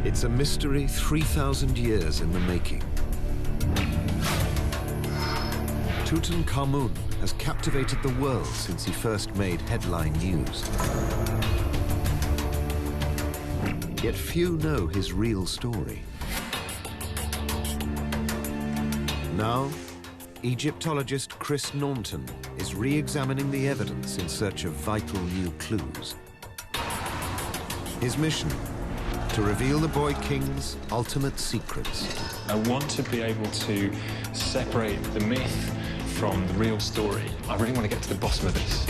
It's a mystery 3,000 years in the making. Tutankhamun has captivated the world since he first made headline news. Yet few know his real story. Now, Egyptologist Chris Naunton is re-examining the evidence in search of vital new clues. His mission: to reveal the boy king's ultimate secrets. I want to be able to separate the myth from the real story. I really want to get to the bottom of this.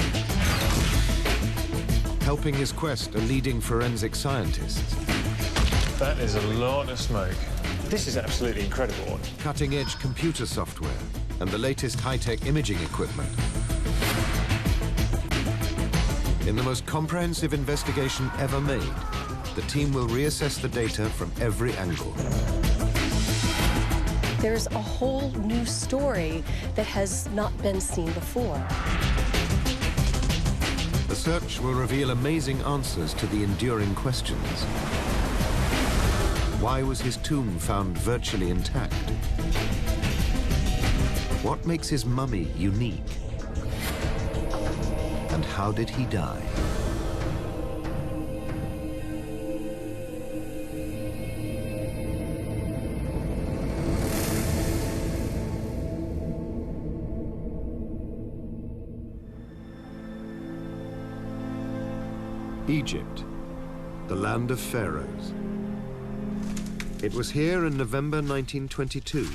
Helping his quest are leading forensic scientists. That is a lot of smoke. This is absolutely incredible. Cutting-edge computer software and the latest high-tech imaging equipment. In the most comprehensive investigation ever made, the team will reassess the data from every angle. There's a whole new story that has not been seen before. The search will reveal amazing answers to the enduring questions. Why was his tomb found virtually intact? What makes his mummy unique? And how did he die? Egypt, the land of pharaohs. It was here in November 1922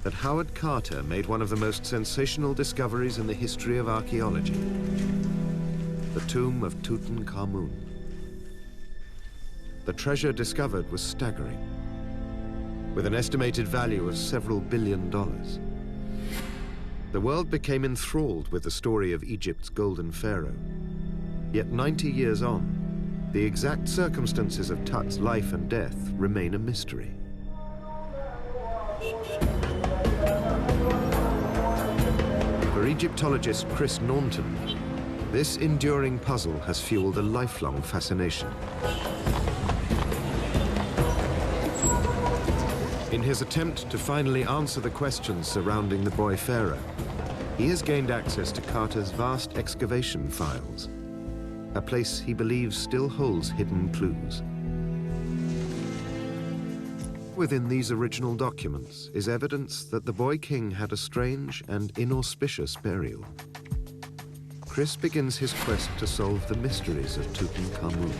that Howard Carter made one of the most sensational discoveries in the history of archaeology: the tomb of Tutankhamun. The treasure discovered was staggering, with an estimated value of several $billion. The world became enthralled with the story of Egypt's golden pharaoh. Yet 90 years on, the exact circumstances of Tut's life and death remain a mystery. For Egyptologist Chris Naunton, this enduring puzzle has fueled a lifelong fascination. In his attempt to finally answer the questions surrounding the boy pharaoh, he has gained access to Carter's vast excavation files, a place he believes still holds hidden clues. Within these original documents is evidence that the boy king had a strange and inauspicious burial. Chris begins his quest to solve the mysteries of Tutankhamun,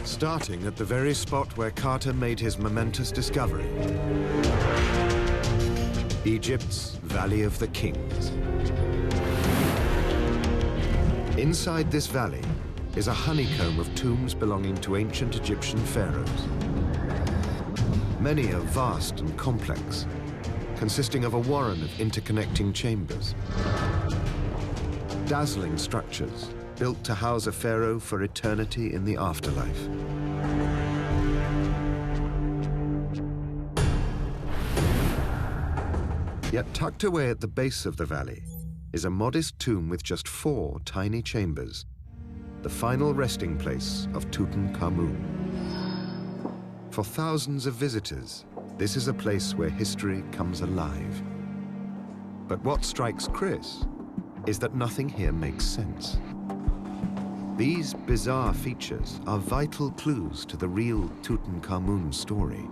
starting at the very spot where Carter made his momentous discovery: Egypt's Valley of the Kings. Inside this valley is a honeycomb of tombs belonging to ancient Egyptian pharaohs. Many are vast and complex, consisting of a warren of interconnecting chambers. Dazzling structures built to house a pharaoh for eternity in the afterlife. Yet tucked away at the base of the valley is a modest tomb with just 4 tiny chambers, the final resting place of Tutankhamun. For thousands of visitors, this is a place where history comes alive. But what strikes Chris is that nothing here makes sense. These bizarre features are vital clues to the real Tutankhamun story.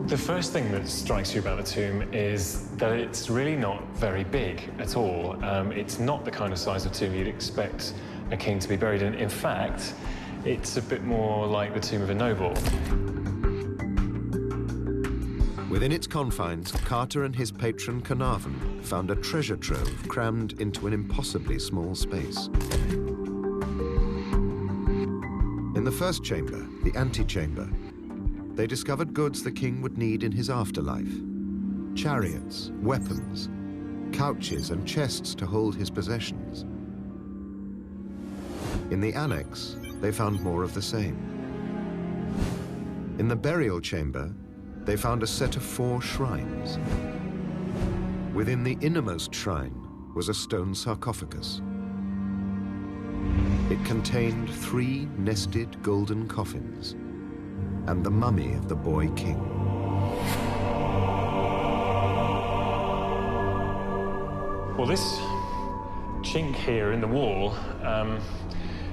The first thing that strikes you about the tomb is that it's really not very big at all. It's not the kind of size of tomb you'd expect a king to be buried in. In fact, it's a bit more like the tomb of a noble. Within its confines, Carter and his patron Carnarvon found a treasure trove crammed into an impossibly small space. In the first chamber, the antechamber, they discovered goods the king would need in his afterlife: chariots, weapons, couches and chests to hold his possessions. In the annex, they found more of the same. In the burial chamber, they found a set of 4 shrines. Within the innermost shrine was a stone sarcophagus. It contained 3 nested golden coffins and the mummy of the boy king. Well, this chink here in the wall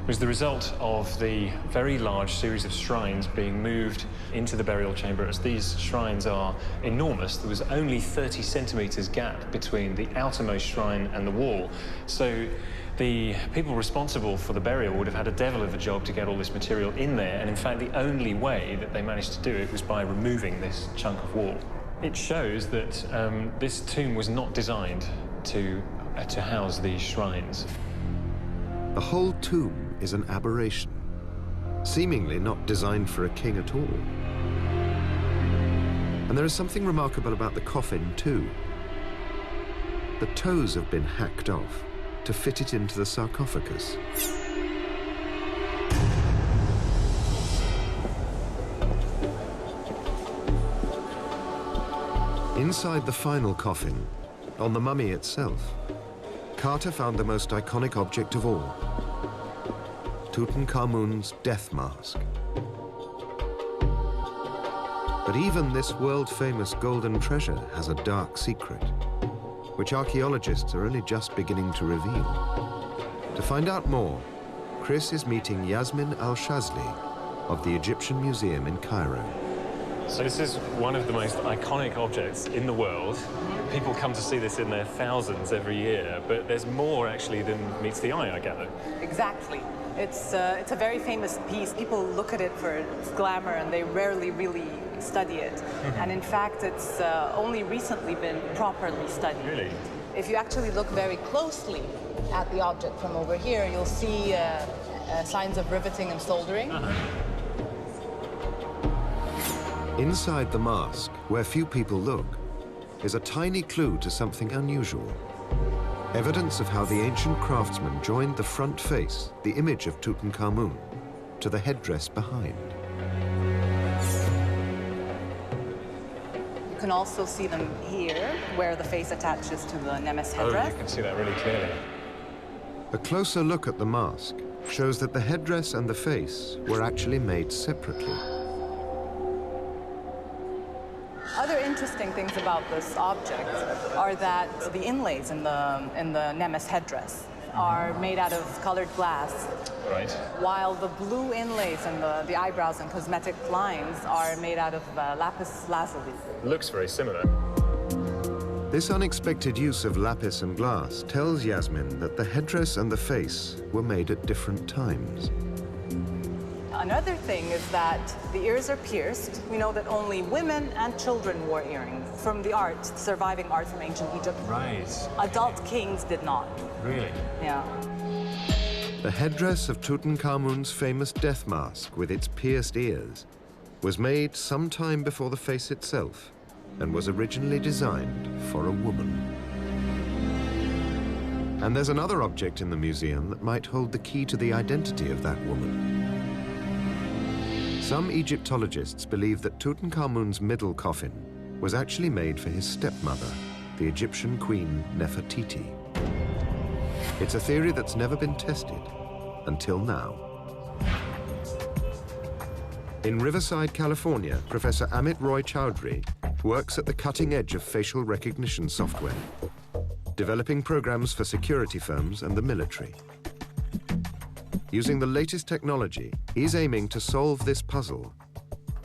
was the result of the very large series of shrines being moved into the burial chamber. As these shrines are enormous, there was only 30 centimetres gap between the outermost shrine and the wall. So the people responsible for the burial would have had a devil of a job to get all this material in there, and in fact the only way that they managed to do it was by removing this chunk of wall. It shows that this tomb was not designed to house these shrines. The whole tomb is an aberration, seemingly not designed for a king at all. And there is something remarkable about the coffin too. The toes have been hacked off to fit it into the sarcophagus. Inside the final coffin, on the mummy itself, Carter found the most iconic object of all, Tutankhamun's death mask. But even this world-famous golden treasure has a dark secret, which archaeologists are only just beginning to reveal. To find out more, Chris is meeting Yasmin Al-Shazli of the Egyptian Museum in Cairo. So this is one of the most iconic objects in the world. People come to see this in their thousands every year, but there's more actually than meets the eye, I gather. Exactly. It's a very famous piece. People look at it for its glamour and they rarely really study it. And in fact, it's only recently been properly studied. Really? If you actually look very closely at the object from over here, you'll see signs of riveting and soldering. Inside the mask, where few people look, is a tiny clue to something unusual. Evidence of how the ancient craftsman joined the front face, the image of Tutankhamun, to the headdress behind. You can also see them here, where the face attaches to the Nemes headdress. Oh, you can see that really clearly. A closer look at the mask shows that the headdress and the face were actually made separately. Other interesting things about this object are that the inlays in the Nemes headdress are made out of colored glass. Right. While the blue inlays and the eyebrows and cosmetic lines are made out of lapis lazuli. Looks very similar. This unexpected use of lapis and glass tells Yasmin that the headdress and the face were made at different times. Another thing is that the ears are pierced. We know that only women and children wore earrings from the art, surviving art from ancient Egypt. Right. Adult kings did not. Really? Yeah. The headdress of Tutankhamun's famous death mask with its pierced ears was made sometime before the face itself and was originally designed for a woman. And there's another object in the museum that might hold the key to the identity of that woman. Some Egyptologists believe that Tutankhamun's middle coffin was actually made for his stepmother, the Egyptian queen Nefertiti. It's a theory that's never been tested until now. In Riverside, California, Professor Amit Roy Chowdhury works at the cutting edge of facial recognition software, developing programs for security firms and the military. Using the latest technology, he's aiming to solve this puzzle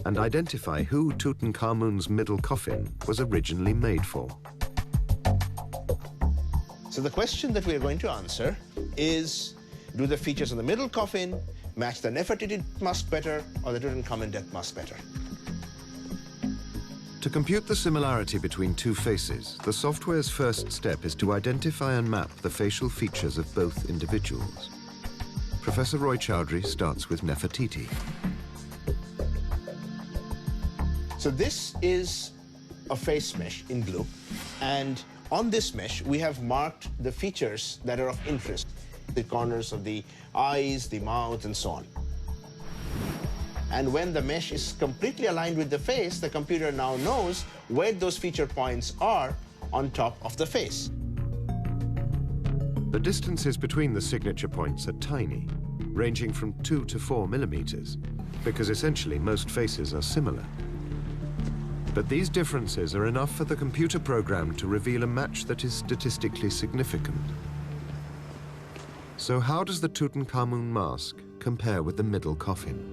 and identify who Tutankhamun's middle coffin was originally made for. So the question that we are going to answer is, do the features of the middle coffin match the Nefertiti mask better or the Tutankhamun death mask better? To compute the similarity between two faces, the software's first step is to identify and map the facial features of both individuals. Professor Roy Chowdhury starts with Nefertiti. So this is a face mesh in blue, and on this mesh we have marked the features that are of interest, the corners of the eyes, the mouth, and so on. And when the mesh is completely aligned with the face, the computer now knows where those feature points are on top of the face. The distances between the signature points are tiny, ranging from 2 to 4 millimeters, because essentially most faces are similar. But these differences are enough for the computer program to reveal a match that is statistically significant. So how does the Tutankhamun mask compare with the middle coffin?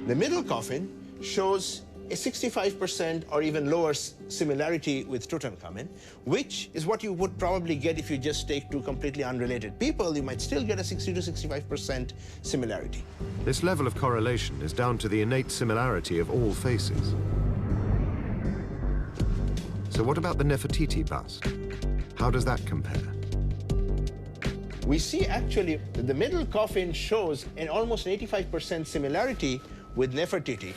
The middle coffin shows a 65% or even lower similarity with Tutankhamun, which is what you would probably get if you just take two completely unrelated people. You might still get a 60 to 65% similarity. This level of correlation is down to the innate similarity of all faces. So what about the Nefertiti bust? How does that compare? We see actually that the middle coffin shows an almost 85% similarity with Nefertiti.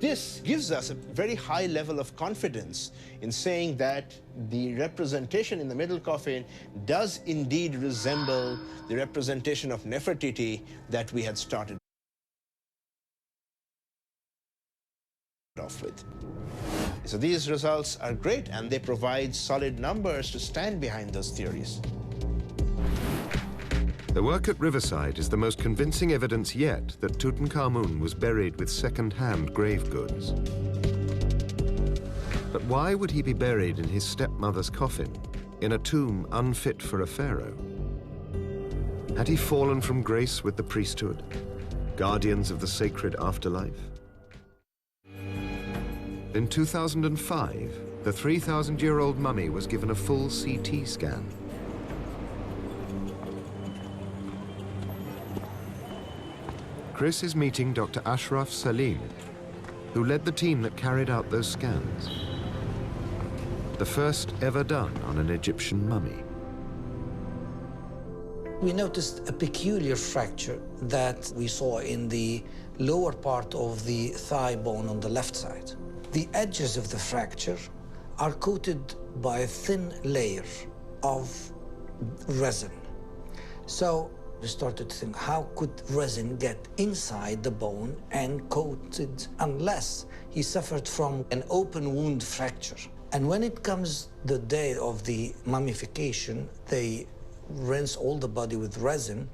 This gives us a very high level of confidence in saying that the representation in the middle coffin does indeed resemble the representation of Nefertiti that we had started off with. So these results are great, and they provide solid numbers to stand behind those theories. The work at Riverside is the most convincing evidence yet that Tutankhamun was buried with second-hand grave goods. But why would he be buried in his stepmother's coffin, in a tomb unfit for a pharaoh? Had he fallen from grace with the priesthood, guardians of the sacred afterlife? In 2005, the 3,000-year-old mummy was given a full CT scan. Chris is meeting Dr. Ashraf Salim, who led the team that carried out those scans. The first ever done on an Egyptian mummy. We noticed a peculiar fracture that we saw in the lower part of the thigh bone on the left side. The edges of the fracture are coated by a thin layer of resin. So we started to think, how could resin get inside the bone and coated unless he suffered from an open wound fracture? And when it comes the day of the mummification, they rinse all the body with resin.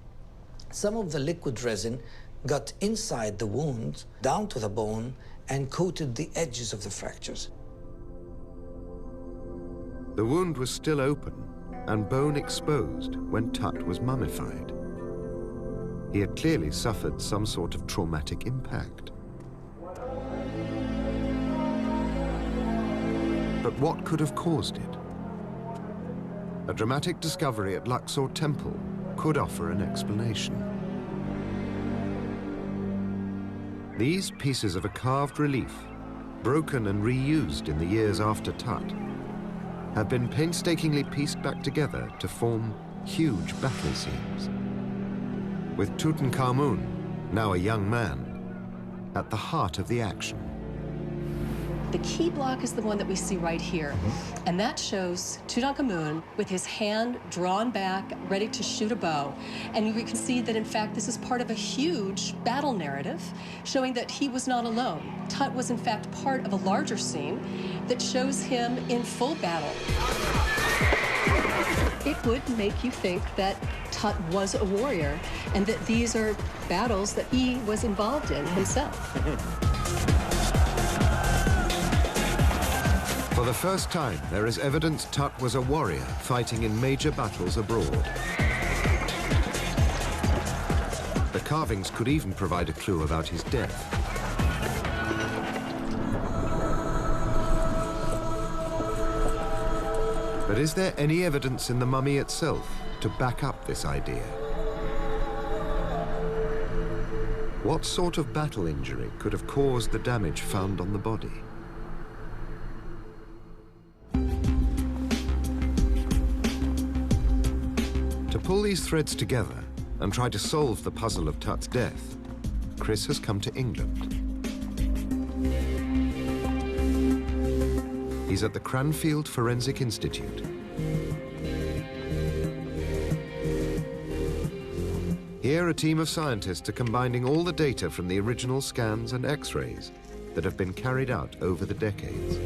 Some of the liquid resin got inside the wound, down to the bone, and coated the edges of the fractures. The wound was still open and bone exposed when Tut was mummified. He had clearly suffered some sort of traumatic impact. But what could have caused it? A dramatic discovery at Luxor Temple could offer an explanation. These pieces of a carved relief, broken and reused in the years after Tut, have been painstakingly pieced back together to form huge battle scenes, with Tutankhamun, now a young man, at the heart of the action. The key block is the one that we see right here. And that shows Tutankhamun with his hand drawn back, ready to shoot a bow. And you can see that, in fact, this is part of a huge battle narrative showing that he was not alone. Tut was, in fact, part of a larger scene that shows him in full battle. It would make you think that Tut was a warrior and that these are battles that he was involved in himself. For the first time, there is evidence Tut was a warrior fighting in major battles abroad. The carvings could even provide a clue about his death. But is there any evidence in the mummy itself to back up this idea? What sort of battle injury could have caused the damage found on the body? To pull these threads together and try to solve the puzzle of Tut's death, Chris has come to England. He's at the Cranfield Forensic Institute. Here, a team of scientists are combining all the data from the original scans and X-rays that have been carried out over the decades.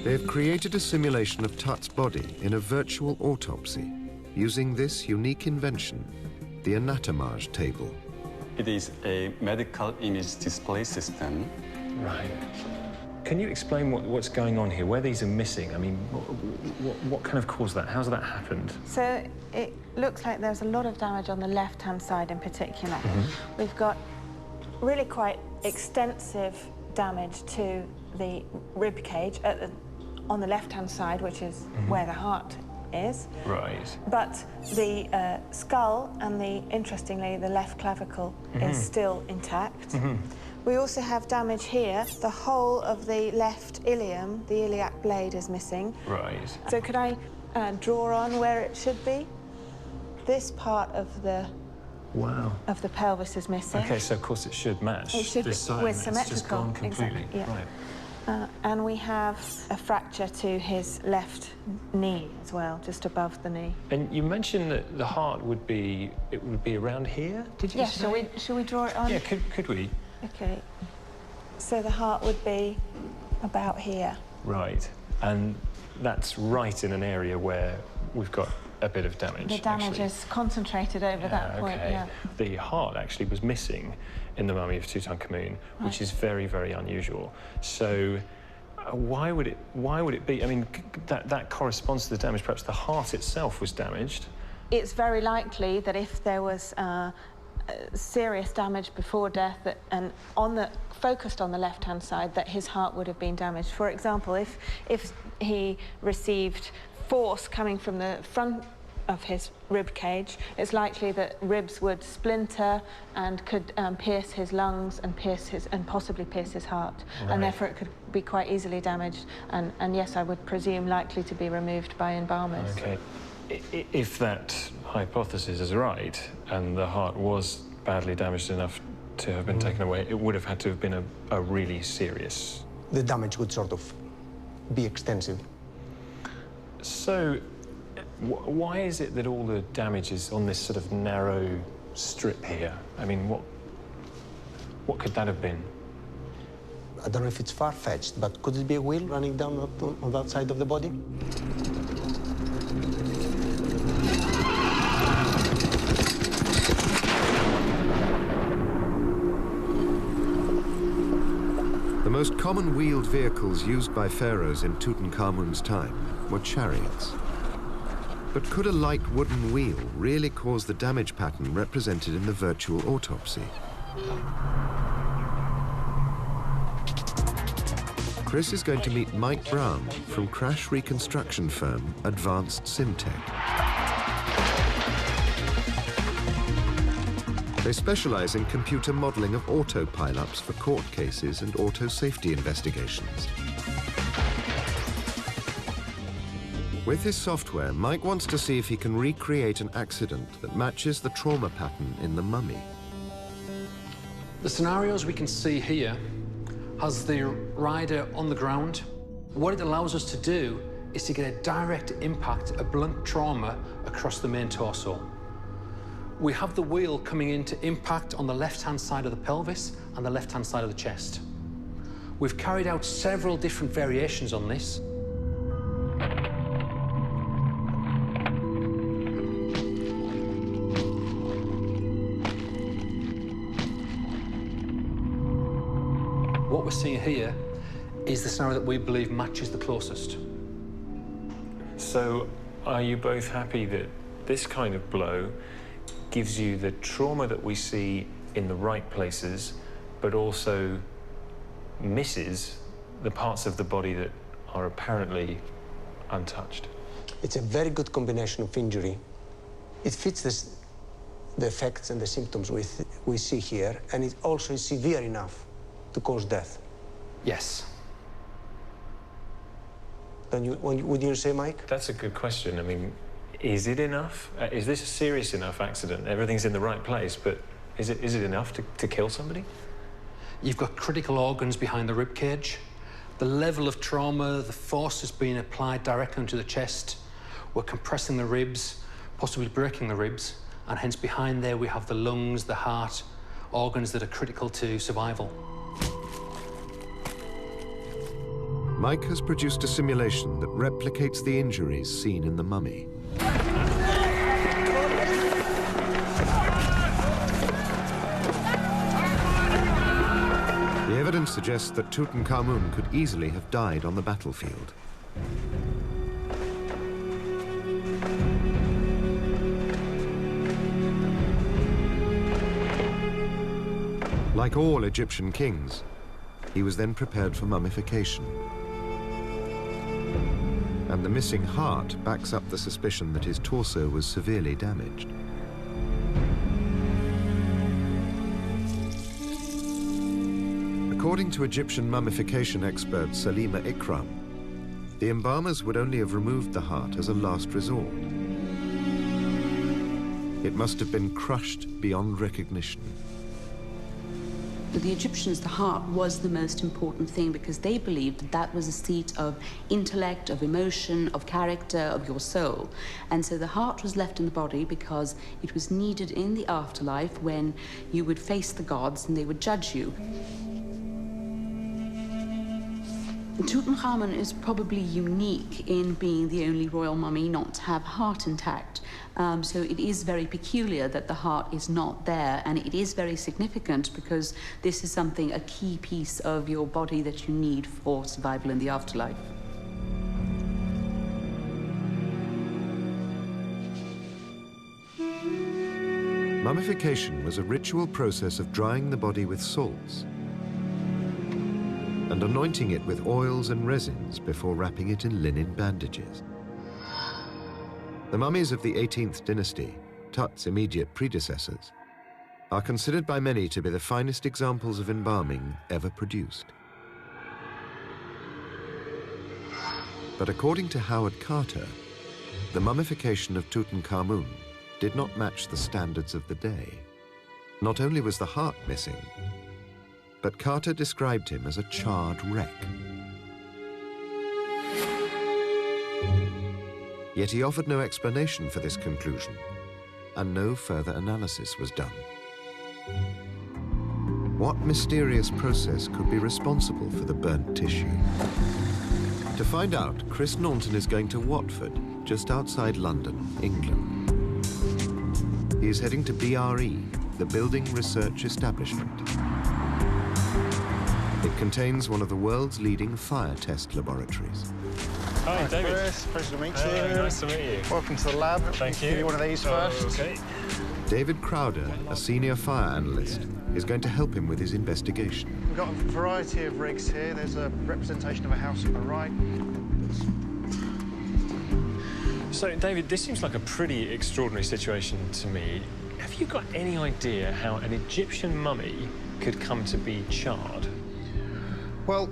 They have created a simulation of Tut's body in a virtual autopsy using this unique invention, the anatomage table. It is a medical image display system. Right. Can you explain what's going on here, where these are missing? I mean, what kind of caused that? How's that happened? So it looks like there's a lot of damage on the left-hand side in particular. We've got really quite extensive damage to the rib cage on the left-hand side, which is where the heart is. Right. But the skull and interestingly, the left clavicle is still intact. We also have damage here. The whole of the left ilium, the iliac blade, is missing. Right. So could I draw on where it should be? This part of the pelvis is missing. Okay, so of course it should match. It should this side, we're it's symmetrical. just gone completely. Exactly, yeah. Right. And we have a fracture to his left knee as well, just above the knee. And you mentioned that the heart would be around here. Did you? Yeah. say? Shall we draw it on? Yeah. Could we? Okay. So the heart would be about here. Right. And that's right in an area where we've got a bit of damage. The damage actually. is concentrated over that point. Okay. Yeah. The heart actually was missing in the mummy of Tutankhamun, which is very, very unusual. So why would it be? I mean, that corresponds to the damage. Perhaps the heart itself was damaged. It's very likely that if there was serious damage before death and focused on the left-hand side, that his heart would have been damaged. For example, if he received force coming from the front of his rib cage, it's likely that ribs would splinter and could pierce his lungs and possibly pierce his heart. Right. And therefore it could be quite easily damaged and yes, I would presume likely to be removed by embalmers. Okay. If that hypothesis is right and the heart was badly damaged enough to have been taken away, it would have had to have been a really serious... The damage would sort of be extensive. So, why is it that all the damage is on this sort of narrow strip here? I mean, what could that have been? I don't know if it's far-fetched, but could it be a wheel running down on that side of the body? The most common wheeled vehicles used by pharaohs in Tutankhamun's time were chariots. But could a light wooden wheel really cause the damage pattern represented in the virtual autopsy? Chris is going to meet Mike Brown from crash reconstruction firm Advanced SimTech. They specialize in computer modeling of auto pileups for court cases and auto safety investigations. With his software, Mike wants to see if he can recreate an accident that matches the trauma pattern in the mummy. The scenarios we can see here has the rider on the ground. What it allows us to do is to get a direct impact, a blunt trauma across the main torso. We have the wheel coming in to impact on the left-hand side of the pelvis and the left-hand side of the chest. We've carried out several different variations on this. What we're seeing here is the scenario that we believe matches the closest. So, are you both happy that this kind of blow gives you the trauma that we see in the right places, but also misses the parts of the body that are apparently untouched? It's a very good combination of injury. It fits the effects and the symptoms we see here, and it also is severe enough to cause death. Yes. Would you say, Mike? That's a good question. I mean, is it enough? Is this a serious enough accident? Everything's in the right place, but is it enough to kill somebody? You've got critical organs behind the rib cage. The level of trauma, the force is being applied directly into the chest. We're compressing the ribs, possibly breaking the ribs, and hence behind there we have the lungs, the heart, organs that are critical to survival. Mike has produced a simulation that replicates the injuries seen in the mummy. The evidence suggests that Tutankhamun could easily have died on the battlefield. Like all Egyptian kings, he was then prepared for mummification. And the missing heart backs up the suspicion that his torso was severely damaged. According to Egyptian mummification expert Salima Ikram, the embalmers would only have removed the heart as a last resort. It must have been crushed beyond recognition. For the Egyptians, the heart was the most important thing because they believed that that was a seat of intellect, of emotion, of character, of your soul. And so the heart was left in the body because it was needed in the afterlife when you would face the gods and they would judge you. Tutankhamun is probably unique in being the only royal mummy not to have heart intact. So it is very peculiar that the heart is not there, and it is very significant because this is something, a key piece of your body that you need for survival in the afterlife. Mummification was a ritual process of drying the body with salts and anointing it with oils and resins before wrapping it in linen bandages. The mummies of the 18th dynasty, Tut's immediate predecessors, are considered by many to be the finest examples of embalming ever produced. But according to Howard Carter, the mummification of Tutankhamun did not match the standards of the day. Not only was the heart missing, but Carter described him as a charred wreck. Yet he offered no explanation for this conclusion, and no further analysis was done. What mysterious process could be responsible for the burnt tissue? To find out, Chris Naunton is going to Watford, just outside London, England. He is heading to BRE, the Building Research Establishment. It contains one of the world's leading fire test laboratories. Hi, David. Chris, pleasure to meet you. Nice to meet you. Welcome to the lab. Thank you. Give you one of these first. Okay. David Crowder, a senior fire analyst, is going to help him with his investigation. We've got a variety of rigs here. There's a representation of a house on the right. So, David, this seems like a pretty extraordinary situation to me. Have you got any idea how an Egyptian mummy could come to be charred? Well,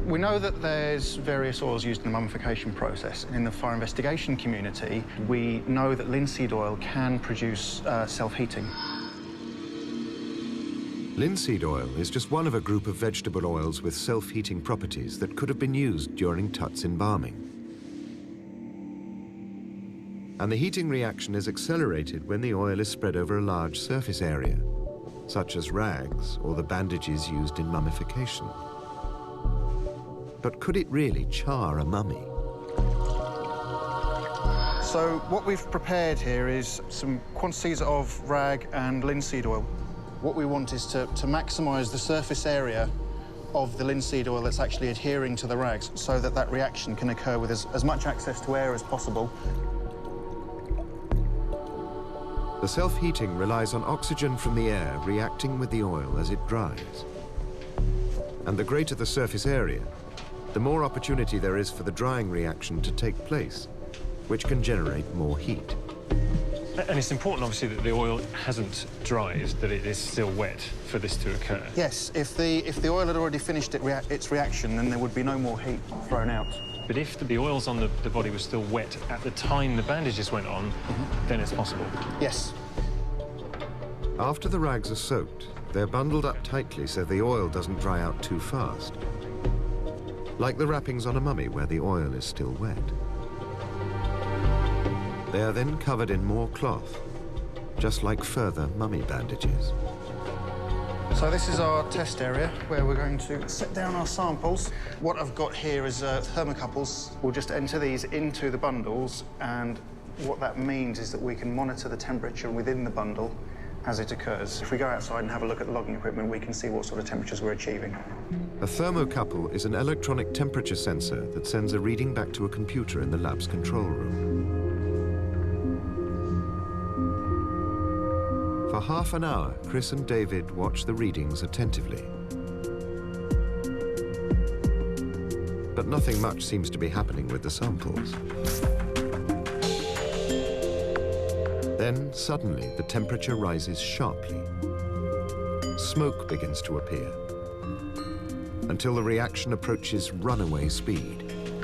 we know that there's various oils used in the mummification process. In the fire investigation community, we know that linseed oil can produce self-heating. Linseed oil is just one of a group of vegetable oils with self-heating properties that could have been used during Tut's embalming. And the heating reaction is accelerated when the oil is spread over a large surface area, such as rags or the bandages used in mummification. But could it really char a mummy? So what we've prepared here is some quantities of rag and linseed oil. What we want is to maximise the surface area of the linseed oil that's actually adhering to the rags so that that reaction can occur with as much access to air as possible. The self-heating relies on oxygen from the air reacting with the oil as it dries. And the greater the surface area, the more opportunity there is for the drying reaction to take place, which can generate more heat. And it's important, obviously, that the oil hasn't dried, that it is still wet for this to occur. Yes, if the oil had already finished its reaction, then there would be no more heat thrown out. But if the oils on the body were still wet at the time the bandages went on, then it's possible. Yes. After the rags are soaked, they're bundled up tightly so the oil doesn't dry out too fast, like the wrappings on a mummy where the oil is still wet. They are then covered in more cloth, just like further mummy bandages. So this is our test area where we're going to set down our samples. What I've got here is thermocouples. We'll just enter these into the bundles, and what that means is that we can monitor the temperature within the bundle as it occurs. If we go outside and have a look at the logging equipment, we can see what sort of temperatures we're achieving. A thermocouple is an electronic temperature sensor that sends a reading back to a computer in the lab's control room. For half an hour, Chris and David watch the readings attentively. But nothing much seems to be happening with the samples. Then, suddenly, the temperature rises sharply. Smoke begins to appear, until the reaction approaches runaway speed.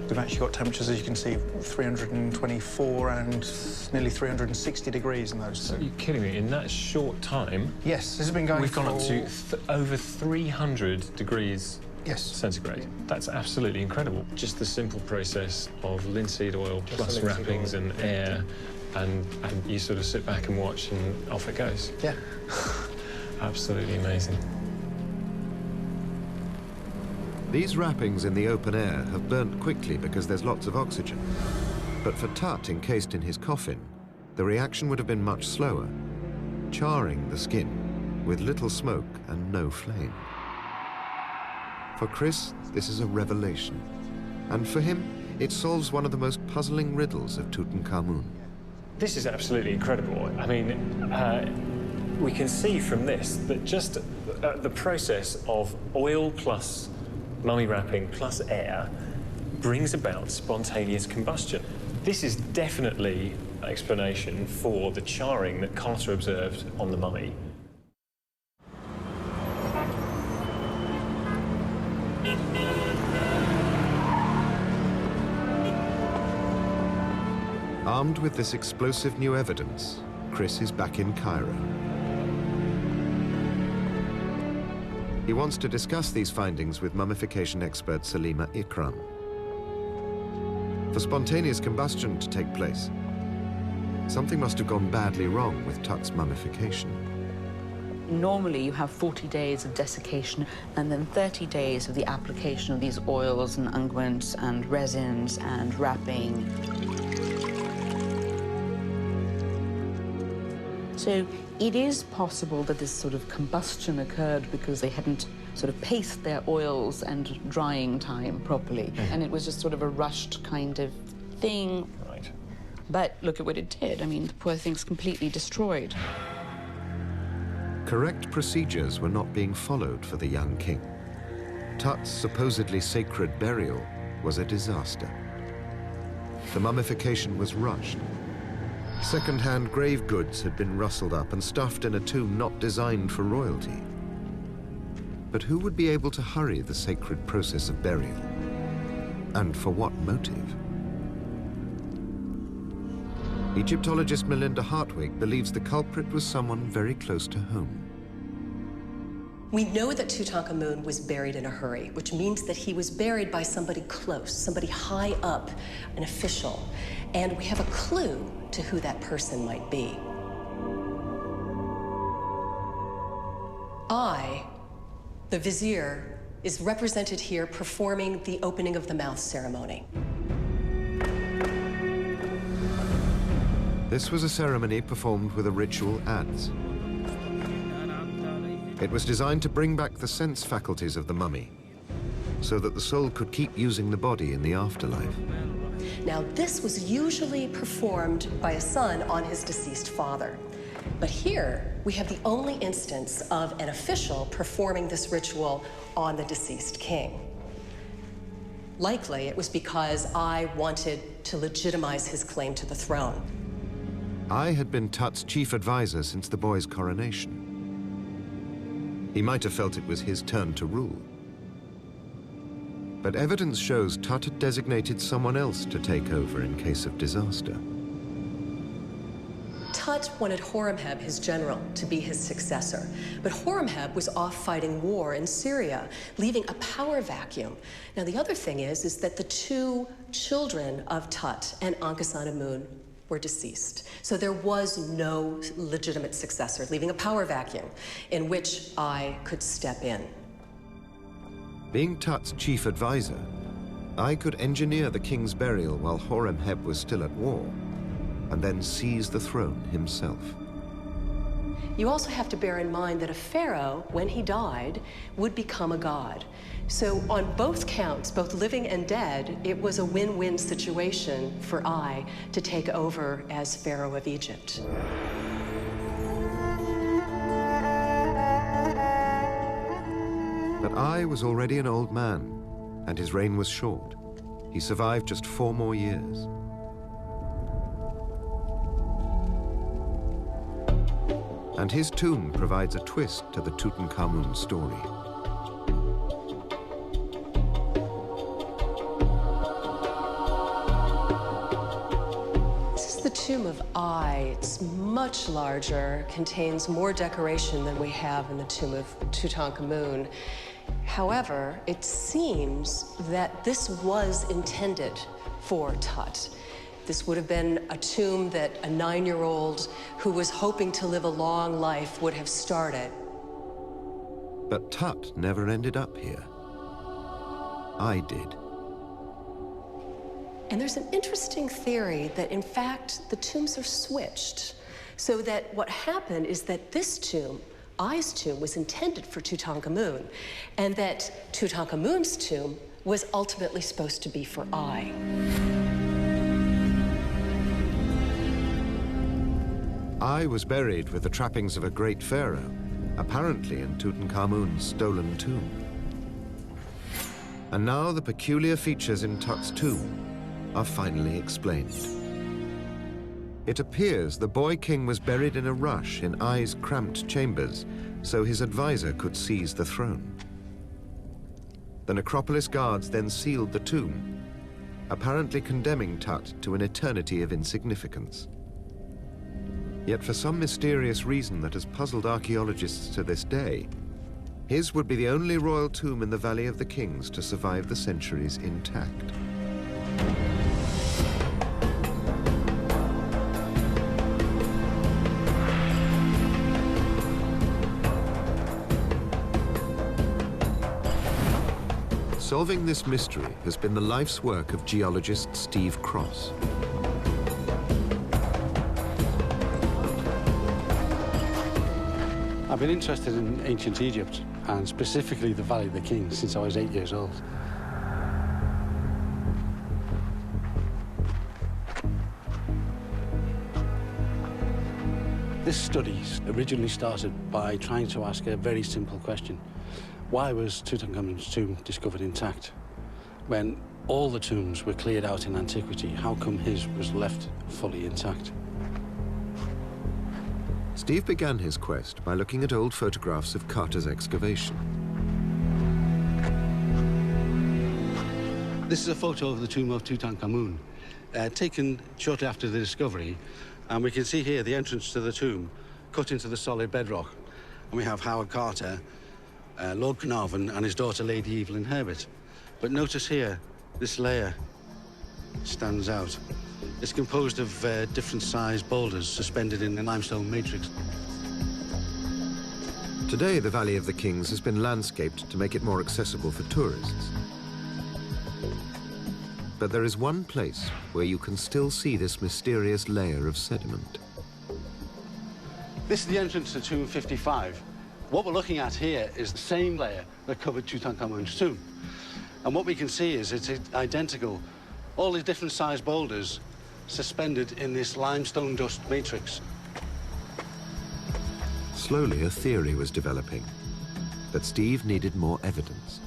We've actually got temperatures, as you can see, 324 and nearly 360 degrees in those two. Are you kidding me? In that short time? Yes, this has been going We've gone up to over 300 degrees centigrade. That's absolutely incredible. Just the simple process of linseed oil plus wrappings and air, and you sort of sit back and watch and off it goes. Yeah. Absolutely amazing. These wrappings in the open air have burnt quickly because there's lots of oxygen. But for Tut encased in his coffin, the reaction would have been much slower, charring the skin with little smoke and no flame. For Chris, this is a revelation. And for him, it solves one of the most puzzling riddles of Tutankhamun. This is absolutely incredible. I mean, we can see from this that just the process of oil plus mummy wrapping plus air brings about spontaneous combustion. This is definitely an explanation for the charring that Carter observed on the mummy. Armed with this explosive new evidence, Chris is back in Cairo. He wants to discuss these findings with mummification expert Salima Ikram. For spontaneous combustion to take place, something must have gone badly wrong with Tut's mummification. Normally, you have 40 days of desiccation and then 30 days of the application of these oils and unguents and resins and wrapping. So it is possible that this sort of combustion occurred because they hadn't sort of paced their oils and drying time properly. And it was just sort of a rushed kind of thing. Right. But look at what it did. I mean, the poor thing's completely destroyed. Correct procedures were not being followed for the young king. Tut's supposedly sacred burial was a disaster. The mummification was rushed. Second-hand grave goods had been rustled up and stuffed in a tomb not designed for royalty. But who would be able to hurry the sacred process of burial? And for what motive? Egyptologist Melinda Hartwig believes the culprit was someone very close to home. We know that Tutankhamun was buried in a hurry, which means that he was buried by somebody close, somebody high up, an official. And we have a clue to who that person might be. The vizier, is represented here performing the opening of the mouth ceremony. This was a ceremony performed with a ritual adze. It was designed to bring back the sense faculties of the mummy, so that the soul could keep using the body in the afterlife. Now, this was usually performed by a son on his deceased father. But here, we have the only instance of an official performing this ritual on the deceased king. Likely, it was because I wanted to legitimize his claim to the throne. I had been Tut's chief advisor since the boy's coronation. He might have felt it was his turn to rule. But evidence shows Tut had designated someone else to take over in case of disaster. Tut wanted Horemheb, his general, to be his successor. But Horemheb was off fighting war in Syria, leaving a power vacuum. Now, the other thing is that the two children of Tut and Ankhesenanmun were deceased. So there was no legitimate successor, leaving a power vacuum in which I could step in. Being Tut's chief advisor, I could engineer the king's burial while Horemheb was still at war, and then seize the throne himself. You also have to bear in mind that a pharaoh, when he died, would become a god. So on both counts, both living and dead, it was a win-win situation for I to take over as Pharaoh of Egypt. But I was already an old man, and his reign was short. He survived just 4 more years. And his tomb provides a twist to the Tutankhamun story. This is the tomb of I. It's much larger, contains more decoration than we have in the tomb of Tutankhamun. However, it seems that this was intended for Tut. This would have been a tomb that a 9-year-old who was hoping to live a long life would have started. But Tut never ended up here. I did. And there's an interesting theory that, in fact, the tombs are switched. So that what happened is that this tomb, I's tomb, was intended for Tutankhamun, and that Tutankhamun's tomb was ultimately supposed to be for I. I was buried with the trappings of a great pharaoh, apparently in Tutankhamun's stolen tomb. And now the peculiar features in Tut's tomb are finally explained. It appears the boy king was buried in a rush in I's cramped chambers, so his advisor could seize the throne. The necropolis guards then sealed the tomb, apparently condemning Tut to an eternity of insignificance. Yet for some mysterious reason that has puzzled archaeologists to this day, his would be the only royal tomb in the Valley of the Kings to survive the centuries intact. Solving this mystery has been the life's work of geologist Steve Cross. I've been interested in ancient Egypt, and specifically the Valley of the Kings, since I was 8 years old. This study originally started by trying to ask a very simple question. Why was Tutankhamun's tomb discovered intact? When all the tombs were cleared out in antiquity, how come his was left fully intact? Steve began his quest by looking at old photographs of Carter's excavation. This is a photo of the tomb of Tutankhamun, taken shortly after the discovery. And we can see here the entrance to the tomb cut into the solid bedrock. And we have Howard Carter, Lord Carnarvon, and his daughter, Lady Evelyn Herbert. But notice here, this layer stands out. It's composed of different sized boulders suspended in a limestone matrix. Today, the Valley of the Kings has been landscaped to make it more accessible for tourists. But there is one place where you can still see this mysterious layer of sediment. This is the entrance to Tomb 55. What we're looking at here is the same layer that covered Tutankhamun's tomb. And what we can see is it's identical. All these different sized boulders suspended in this limestone dust matrix. Slowly, a theory was developing, but Steve needed more evidence.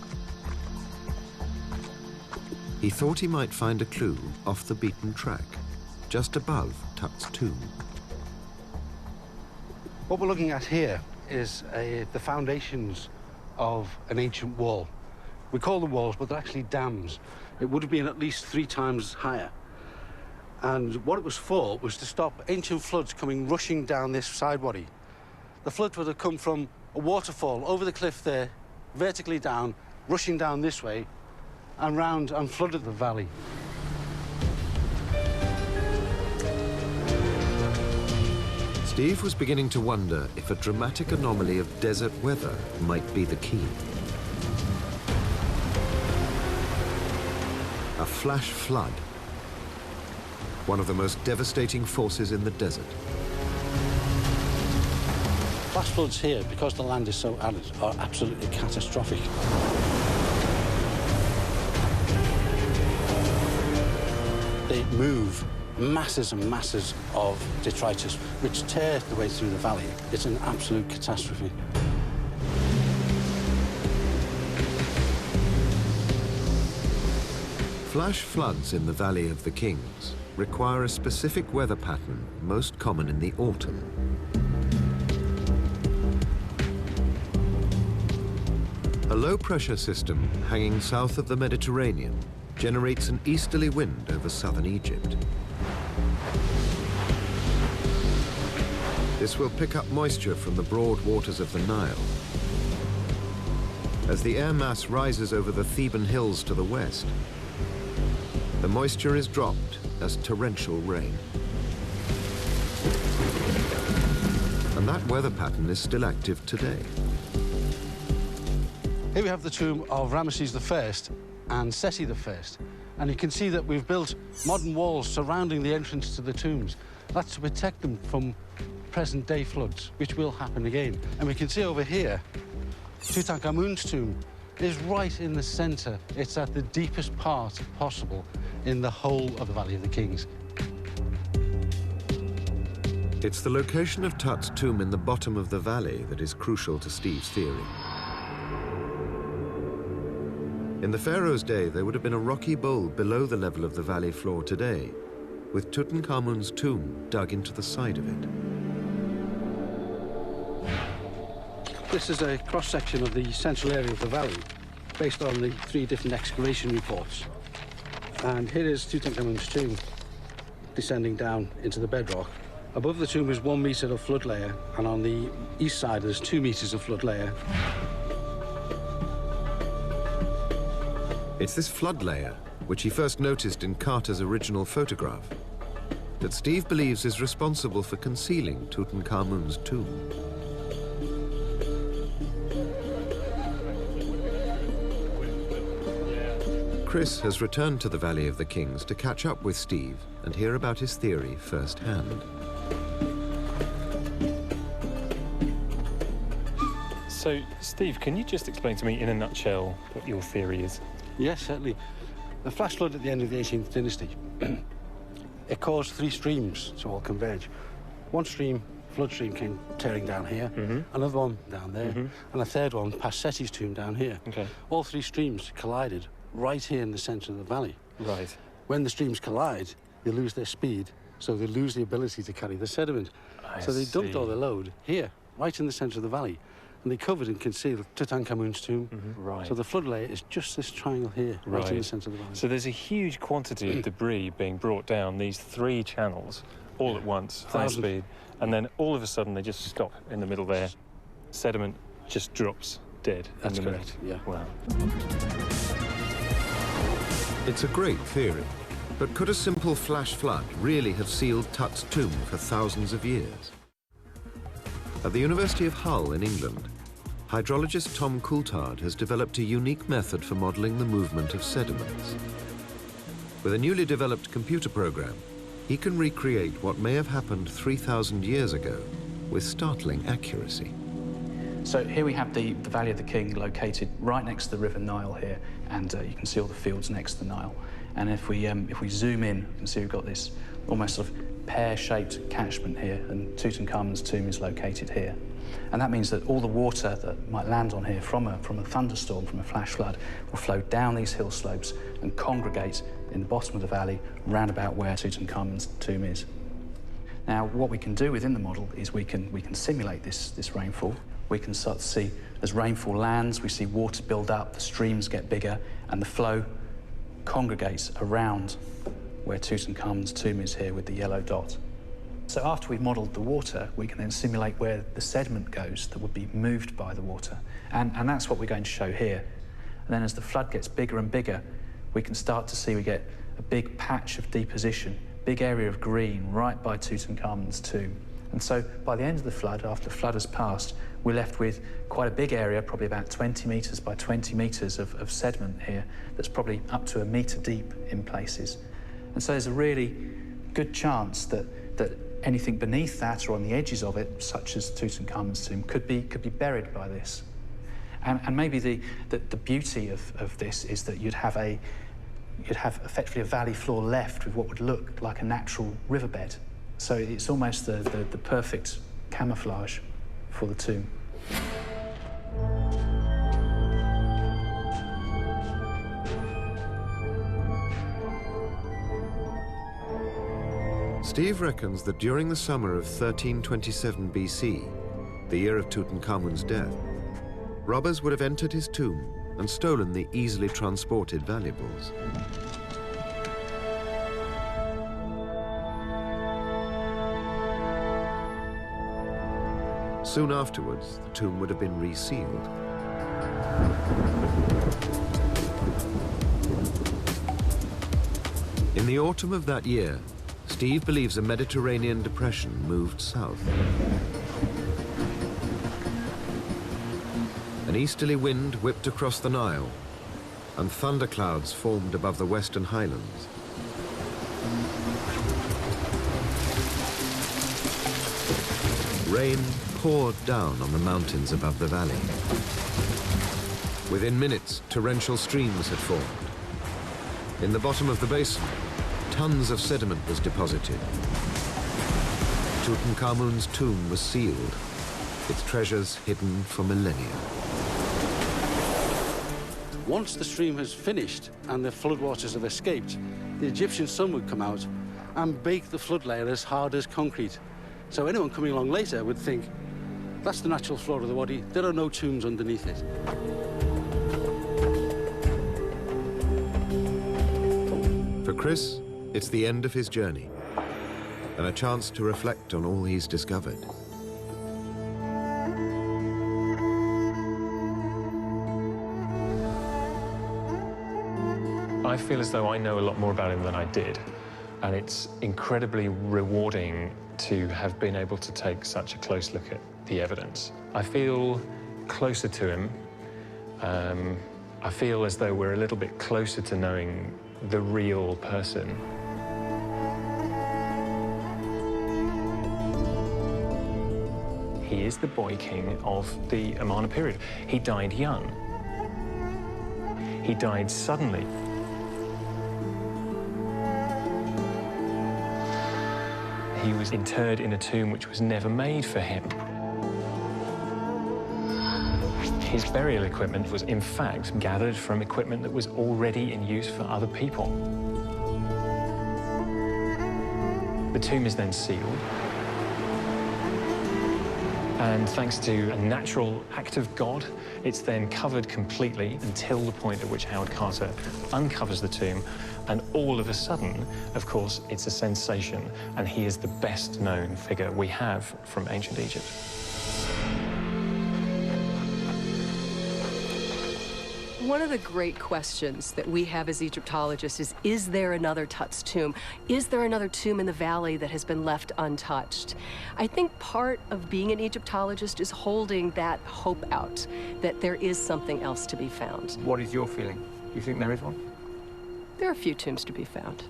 He thought he might find a clue off the beaten track, just above Tut's tomb. What we're looking at here is the foundations of an ancient wall. We call them walls, but they're actually dams. It would have been at least 3 times higher. And what it was for was to stop ancient floods coming rushing down this side wadi. The flood would have come from a waterfall over the cliff there, vertically down, rushing down this way, and round and flooded the valley. Steve was beginning to wonder if a dramatic anomaly of desert weather might be the key. A flash flood, one of the most devastating forces in the desert. Flash floods here, because the land is so arid, are absolutely catastrophic. They move masses and masses of detritus, which tear the way through the valley. It's an absolute catastrophe. Flash floods in the Valley of the Kings require a specific weather pattern most common in the autumn. A low-pressure system hanging south of the Mediterranean generates an easterly wind over southern Egypt. This will pick up moisture from the broad waters of the Nile. As the air mass rises over the Theban hills to the west, the moisture is dropped as torrential rain. And that weather pattern is still active today. Here we have the tomb of Ramesses I and Seti I. And you can see that we've built modern walls surrounding the entrance to the tombs. That's to protect them from present-day floods, which will happen again. And we can see over here, Tutankhamun's tomb is right in the center. It's at the deepest part possible in the whole of the Valley of the Kings. It's the location of Tut's tomb in the bottom of the valley that is crucial to Steve's theory. In the pharaoh's day, there would have been a rocky bowl below the level of the valley floor today, with Tutankhamun's tomb dug into the side of it. This is a cross-section of the central area of the valley, based on the 3 different excavation reports. And here is Tutankhamun's tomb, descending down into the bedrock. Above the tomb is 1 meter of flood layer, and on the east side there's 2 meters of flood layer. It's this flood layer, which he first noticed in Carter's original photograph, that Steve believes is responsible for concealing Tutankhamun's tomb. Chris has returned to the Valley of the Kings to catch up with Steve and hear about his theory firsthand. So, Steve, can you just explain to me in a nutshell what your theory is? Yes, certainly. The flash flood at the end of the 18th dynasty, it caused 3 streams to all converge. One stream, flood stream, came tearing down here, another one down there, and a third one past Seti's tomb down here. Okay. All 3 streams collided right here in the center of the valley. Right. When the streams collide, they lose their speed, so they lose the ability to carry the sediment. So they dumped all their load here, right in the center of the valley, and they covered and concealed Tutankhamun's tomb. Right. So the flood layer is just this triangle here, right in the center of the valley. So there's a huge quantity of debris being brought down these 3 channels all at once, high speed, and then all of a sudden they just stop in the middle there. Sediment just drops dead. That's in the correct, middle. yeah. Wow. It's a great theory, but could a simple flash flood really have sealed Tut's tomb for thousands of years? At the University of Hull in England, hydrologist Tom Coulthard has developed a unique method for modeling the movement of sediments. With a newly developed computer program, he can recreate what may have happened 3,000 years ago with startling accuracy. So here we have the Valley of the King located right next to the River Nile here, and you can see all the fields next to the Nile. And if we zoom in, you can see we've got this almost sort of pear-shaped catchment here, and Tutankhamun's tomb is located here. And that means that all the water that might land on here from a thunderstorm, from a flash flood, will flow down these hill slopes and congregate in the bottom of the valley, round about where Tutankhamun's tomb is. Now, what we can do within the model is we can simulate this rainfall. We can start to see, as rainfall lands, we see water build up, the streams get bigger, and the flow congregates around where Tutankhamun's tomb is here with the yellow dot. So after we've modelled the water, we can then simulate where the sediment goes that would be moved by the water. And that's what we're going to show here. And then as the flood gets bigger and bigger, we can start to see we get a big patch of deposition, big area of green right by Tutankhamun's tomb. And so by the end of the flood, after the flood has passed, we're left with quite a big area, probably about 20 metres by 20 metres of sediment here, that's probably up to 1 metre deep in places. And so there's a really good chance that anything beneath that or on the edges of it, such as Tutankhamun's tomb, could be buried by this. And maybe the beauty of this is that you'd have effectively a valley floor left with what would look like a natural riverbed. So it's almost the perfect camouflage for the tomb. Steve reckons that during the summer of 1327 BC, the year of Tutankhamun's death, robbers would have entered his tomb and stolen the easily transported valuables. Soon afterwards, the tomb would have been resealed. In the autumn of that year, Steve believes a Mediterranean depression moved south. An easterly wind whipped across the Nile, and thunderclouds formed above the western highlands. Rain poured down on the mountains above the valley. Within minutes, torrential streams had formed. In the bottom of the basin, tons of sediment was deposited. Tutankhamun's tomb was sealed, its treasures hidden for millennia. Once the stream has finished and the floodwaters have escaped, the Egyptian sun would come out and bake the flood layer as hard as concrete. So anyone coming along later would think, that's the natural floor of the wadi, there are no tombs underneath it. For Chris, it's the end of his journey, and a chance to reflect on all he's discovered. I feel as though I know a lot more about him than I did, and it's incredibly rewarding to have been able to take such a close look at the evidence. I feel closer to him. I feel as though we're a little bit closer to knowing the real person. He is the boy king of the Amarna period. He died young. He died suddenly. He was interred in a tomb which was never made for him. His burial equipment was, in fact, gathered from equipment that was already in use for other people. The tomb is then sealed. And thanks to a natural act of God, it's then covered completely until the point at which Howard Carter uncovers the tomb. And all of a sudden, of course, it's a sensation, and he is the best known figure we have from ancient Egypt. One of the great questions that we have as Egyptologists is there another Tut's tomb? Is there another tomb in the valley that has been left untouched? I think part of being an Egyptologist is holding that hope out, that there is something else to be found. What is your feeling? Do you think there is one? There are a few tombs to be found.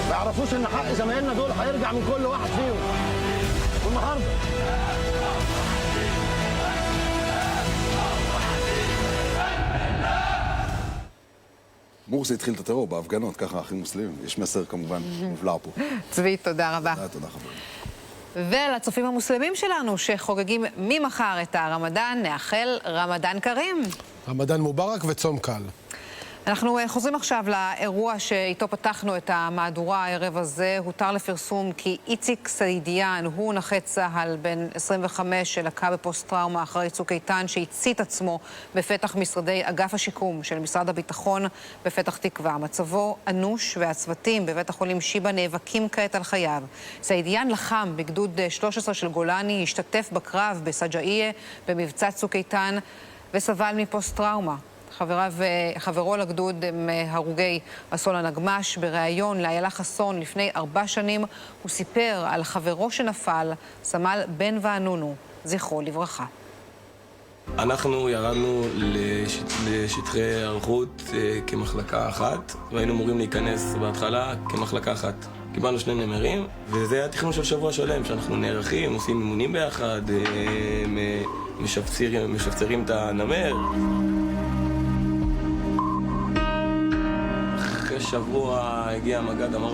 ما يعرفوش ان حق زمايلنا دول هيرجع من كل واحد فيهم والنهارده מורסי התחיל את הטרור בהפגנות, ככה האחים מוסלמים. יש מסר כמובן מובלע פה. צבי, תודה רבה. תודה חברים. ולצופים המוסלמים שלנו שחוגגים ממחר את הרמדאן, נאחל רמדאן כרים. רמדאן מובארק וצום קל. אנחנו חוזרים עכשיו לאירוע שאיתו פתחנו את המהדורה הערב הזה. הותר לפרסום כי איציק סעידיאן הוא נכה צה"ל בן 25 שלקה בפוסט-טראומה אחרי צוק איתן שהצית עצמו בפתח משרדי אגף השיקום של משרד הביטחון בפתח תקווה. מצבו אנוש והצוותים בבית החולים שיבא נאבקים כעת על חייו. סעידיאן לחם בגדוד 13 של גולני, השתתף בקרב בסג'איה במבצע צוק איתן וסבל מפוסט-טראומה. חברו לגדוד הם הרוגי אסון הנגמ"ש. בריאיון לאיילה חסון לפני 4 שנים הוא סיפר על חברו שנפל, סמל בן וענונו, זכרו לברכה. אנחנו ירדנו לשטחי הערכות כמחלקה אחת, והיינו אמורים להיכנס בהתחלה כמחלקה אחת. קיבלנו 2 נמרים, וזה היה תכנון של שבוע שלם, שאנחנו נערכים, עושים אימונים ביחד, משפצרים את הנמר. אחרי שבוע הגיע המג"ד, אמר